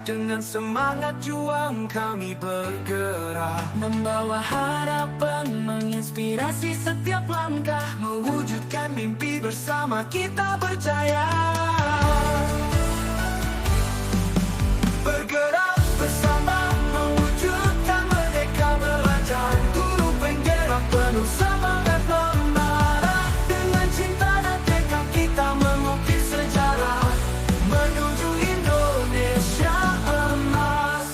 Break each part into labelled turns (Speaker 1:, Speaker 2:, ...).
Speaker 1: Dengan semangat juang kami bergerak, membawa harapan, menginspirasi setiap langkah, mewujudkan mimpi bersama kita percaya. Bergerak bersama, mewujudkan merdeka belajar, guru penggerak penuh semangat membara. Dengan cinta dan tekad kita mengukir sejarah, menuju Indonesia emas.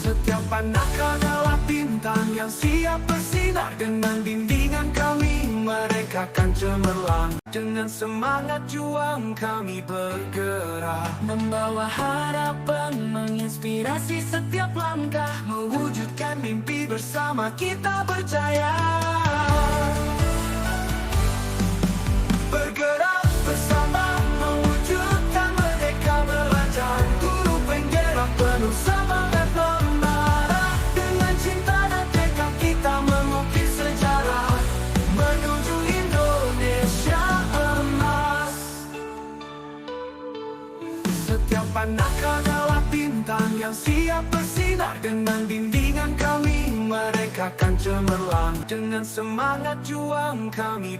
Speaker 1: Setiap anak adalah bintang yang siap bersinar. Dengan bimbingan kami mereka akan cemerlang. Dengan semangat juang kami bergerak, membawa harapan, menginspirasi setiap langkah, mewujudkan mimpi bersama kita percaya. Bergerak bersama, mewujudkan merdeka belajar, guru penggerak penuh semangat membara. Dengan cinta dan tekad kita mengukir sejarah, menuju Indonesia emas. Setiap anak adalah bintang yang siap bersinar. Dengan bimbingan kami mereka akan cemerlang. Dengan semangat juang kami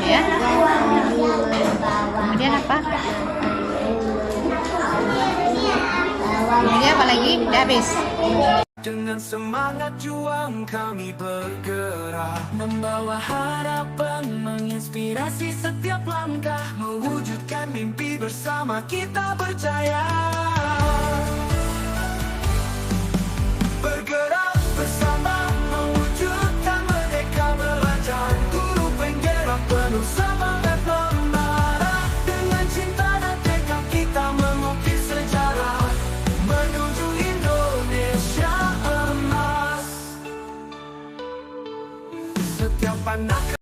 Speaker 2: ya. Kemudian apa? Kemudian apa lagi? Udah habis.
Speaker 1: Dengan semangat juang kami bergerak, membawa harapan, menginspirasi setiap langkah, mewujudkan mimpi bersama kita percaya. Bergerak bersama, mewujudkan merdeka belajar, guru penggerak penuh semangat membara. Dengan cinta dan tekad kita mengukir sejarah, menuju Indonesia emas. Setiap anak